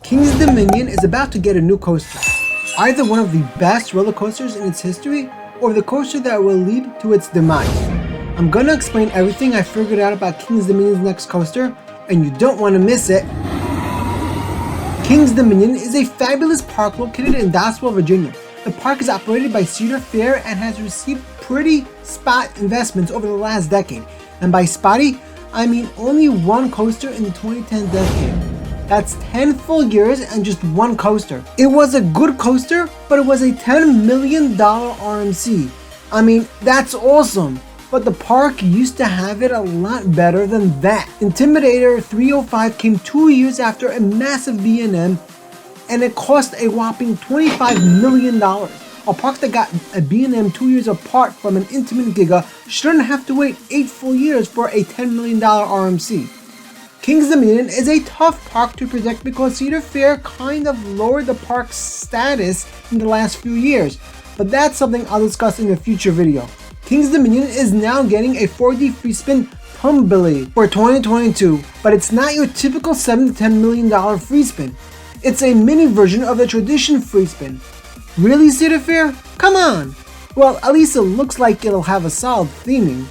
King's Dominion is about to get a new coaster. Either one of the best roller coasters in its history, or the coaster that will lead to its demise. I'm gonna explain everything I figured out about King's Dominion's next coaster, and you don't want to miss it. King's Dominion is a fabulous park located in Doswell, Virginia. The park is operated by Cedar and has received pretty spot investments over the last decade. And by spotty, I mean only one coaster in the 2010 decade. That's 10 full years and just one coaster. It was a good coaster, but it was a $10 million RMC. I mean, that's awesome. But the park used to have it a lot better than that. Intimidator 305 came 2 years after a massive B&M, and it cost a whopping $25 million. A park that got a B&M 2 years apart from an Intimate Giga shouldn't have to wait 8 full years for a $10 million RMC. King's Dominion is a tough park to predict because Cedar Fair kind of lowered the park's status in the last few years, but that's something I'll discuss in a future video. King's Dominion is now getting a 4D free spin Tumbly for 2022, but it's not your typical $7 to $10 million free spin. It's a mini version of the tradition free spin. Really, Cedar Fair? Come on! Well, at least it looks like it'll have a solid theming.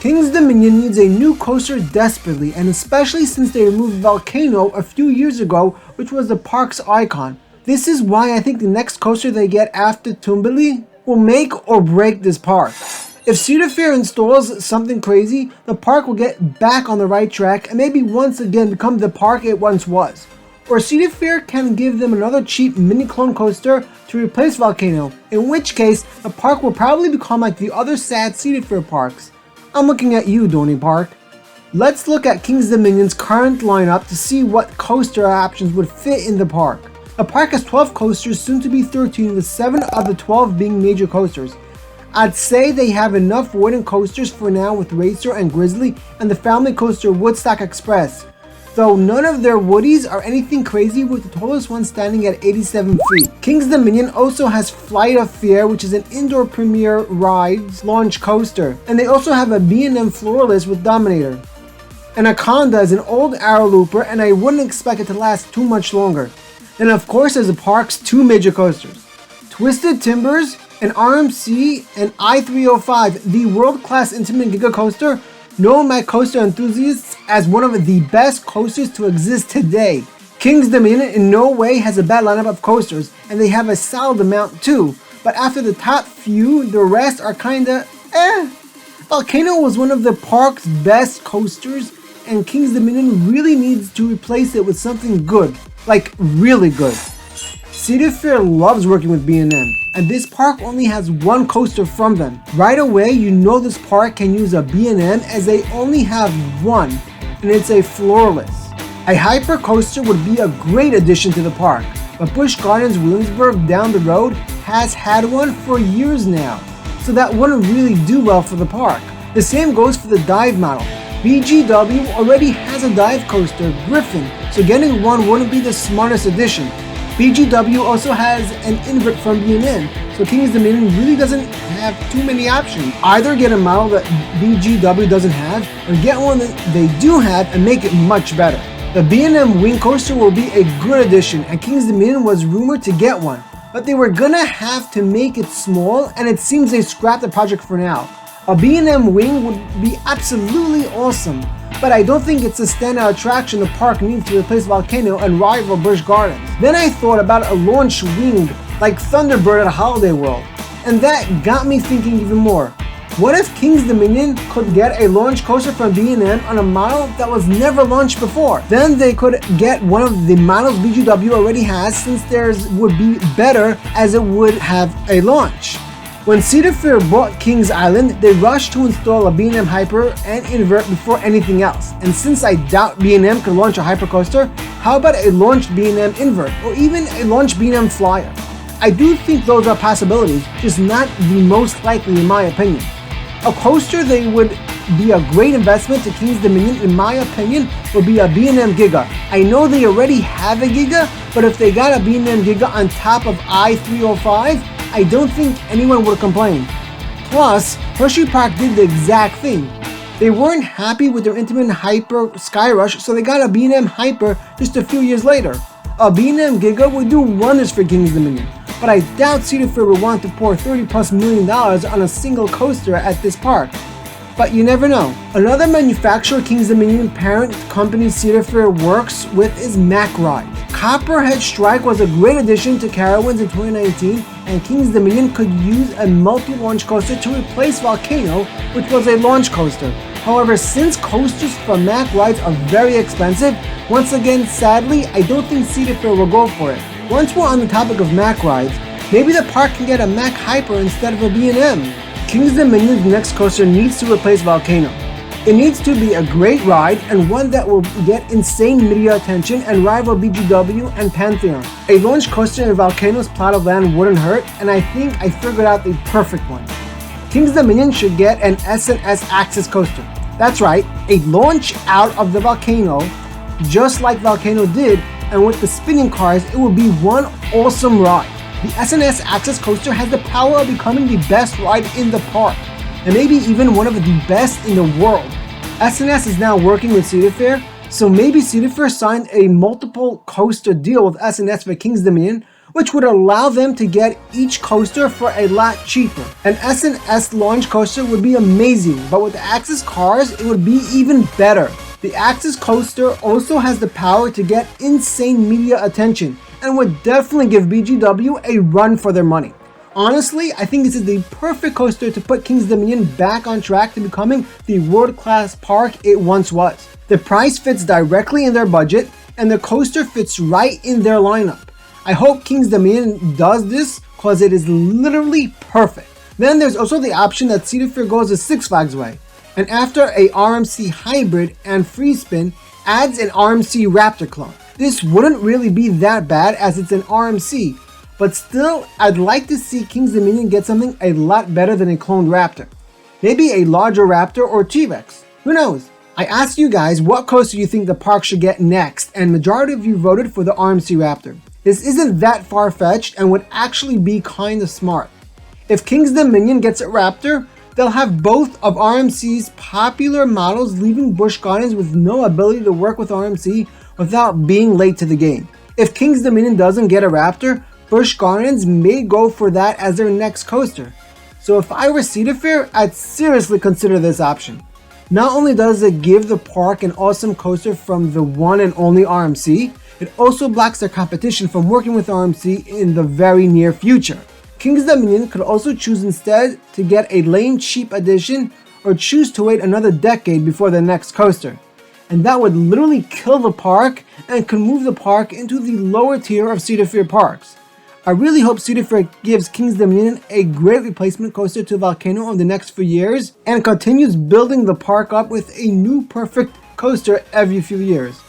King's Dominion needs a new coaster desperately, and especially since they removed Volcano a few years ago, which was the park's icon. This is why I think the next coaster they get after Tumbly will make or break this park. If Cedar Fair installs something crazy, the park will get back on the right track and maybe once again become the park it once was. Or Cedar Fair can give them another cheap mini clone coaster to replace Volcano, in which case the park will probably become like the other sad Cedar Fair parks. I'm looking at you, Dorney Park. Let's look at King's Dominion's current lineup to see what coaster options would fit in the park. The park has 12 coasters, soon to be 13, with 7 of the 12 being major coasters. I'd say they have enough wooden coasters for now with Racer and Grizzly and the family coaster Woodstock Express, though none of their Woodies are anything crazy, with the tallest one standing at 87 feet. King's Dominion also has Flight of Fear, which is an indoor premier rides launch coaster, and they also have a B&M Floorless with Dominator. Anaconda is an old arrow looper, and I wouldn't expect it to last too much longer. Then of course there's the park's 2 major coasters, Twisted Timbers, an RMC, and I-305, the world-class Intimate Giga coaster, known by coaster enthusiasts as one of the best coasters to exist today. King's Dominion in no way has a bad lineup of coasters, and they have a solid amount too, but after the top few, the rest are kinda Volcano was one of the park's best coasters, and King's Dominion really needs to replace it with something good, like really good. Cedar Fair loves working with B&M, and this park only has one coaster from them. Right away, you know this park can use a B&M as they only have one, and it's a Floorless. A hyper coaster would be a great addition to the park, but Busch Gardens Williamsburg down the road has had one for years now, so that wouldn't really do well for the park. The same goes for the dive model. BGW already has a dive coaster, Griffin, so getting one wouldn't be the smartest addition. BGW also has an invert from B&M, so King's Dominion really doesn't have too many options. Either get a model that BGW doesn't have, or get one that they do have and make it much better. The B&M Wing Coaster will be a good addition, and King's Dominion was rumored to get one, but they were gonna have to make it small, and it seems they scrapped the project for now. A B&M Wing would be absolutely awesome, but I don't think it's a standout attraction the park needs to replace Volcano and rival Busch Gardens. Then I thought about a launch wing like Thunderbird at Holiday World, and that got me thinking even more. What if King's Dominion could get a launch coaster from B&M on a model that was never launched before? Then they could get one of the models BGW already has, since theirs would be better as it would have a launch. When Cedar Fair bought Kings Island, they rushed to install a B&M Hyper and invert before anything else. And since I doubt B&M can launch a hypercoaster, how about a launched B&M invert, or even a launched B&M Flyer? I do think those are possibilities, just not the most likely in my opinion. A coaster they would be a great investment to King's Dominion, in my opinion, would be a B&M Giga. I know they already have a Giga, but if they got a B&M Giga on top of I-305, I don't think anyone would complain. Plus, Hershey Park did the exact thing. They weren't happy with their Intimate Hyper Skyrush, so they got a B&M Hyper just a few years later. A B&M Giga would do wonders for King's Dominion, but I doubt Cedar Fair would want to pour $30+ million on a single coaster at this park. But you never know. Another manufacturer King's Dominion parent company Cedar Fair works with is Mack Rides. Copperhead Strike was a great addition to Carowinds in 2019, and King's Dominion could use a multi-launch coaster to replace Volcano, which was a launch coaster. However, since coasters from Mack Rides are very expensive, once again, sadly, I don't think Cedar Fair will go for it. Once we're on the topic of Mack Rides, maybe the park can get a Mack Hyper instead of a B&M. King's Dominion's next coaster needs to replace Volcano. It needs to be a great ride and one that will get insane media attention and rival BGW and Pantheon. A launch coaster in Volcano's plot of land wouldn't hurt, and I think I figured out the perfect one. King's Dominion should get an S&S Axis coaster. That's right, a launch out of the Volcano, just like Volcano did, and with the spinning cars, it will be one awesome ride. The S&S Axis coaster has the power of becoming the best ride in the park, and maybe even one of the best in the world. S&S is now working with Cedar Fair, so maybe Cedar Fair signed a multiple coaster deal with S&S for King's Dominion, which would allow them to get each coaster for a lot cheaper. An S&S launch coaster would be amazing, but with the Axis cars, it would be even better. The Axis coaster also has the power to get insane media attention, and would definitely give BGW a run for their money. Honestly, I think this is the perfect coaster to put King's Dominion back on track to becoming the world-class park it once was. The price fits directly in their budget, and the coaster fits right in their lineup. I hope King's Dominion does this because it is literally perfect. Then there's also the option that Cedar Fair goes the Six Flags way, and after a RMC Hybrid and Free Spin, adds an RMC Raptor clone. This wouldn't really be that bad as it's an RMC, but still, I'd like to see King's Dominion get something a lot better than a cloned Raptor. Maybe a larger Raptor or T-Rex. Who knows? I asked you guys what coaster you think the park should get next, and majority of you voted for the RMC Raptor. This isn't that far-fetched and would actually be kinda smart. If King's Dominion gets a Raptor, they'll have both of RMC's popular models leaving Busch Gardens with no ability to work with RMC without being late to the game. If King's Dominion doesn't get a Raptor, Busch Gardens may go for that as their next coaster. So if I were Cedar Fair, I'd seriously consider this option. Not only does it give the park an awesome coaster from the one and only RMC, it also blocks their competition from working with RMC in the very near future. King's Dominion could also choose instead to get a lame cheap edition or choose to wait another decade before the next coaster. And that would literally kill the park and could move the park into the lower tier of Cedar Fair parks. I really hope Cedar Fair gives King's Dominion a great replacement coaster to Volcano over the next few years and continues building the park up with a new perfect coaster every few years.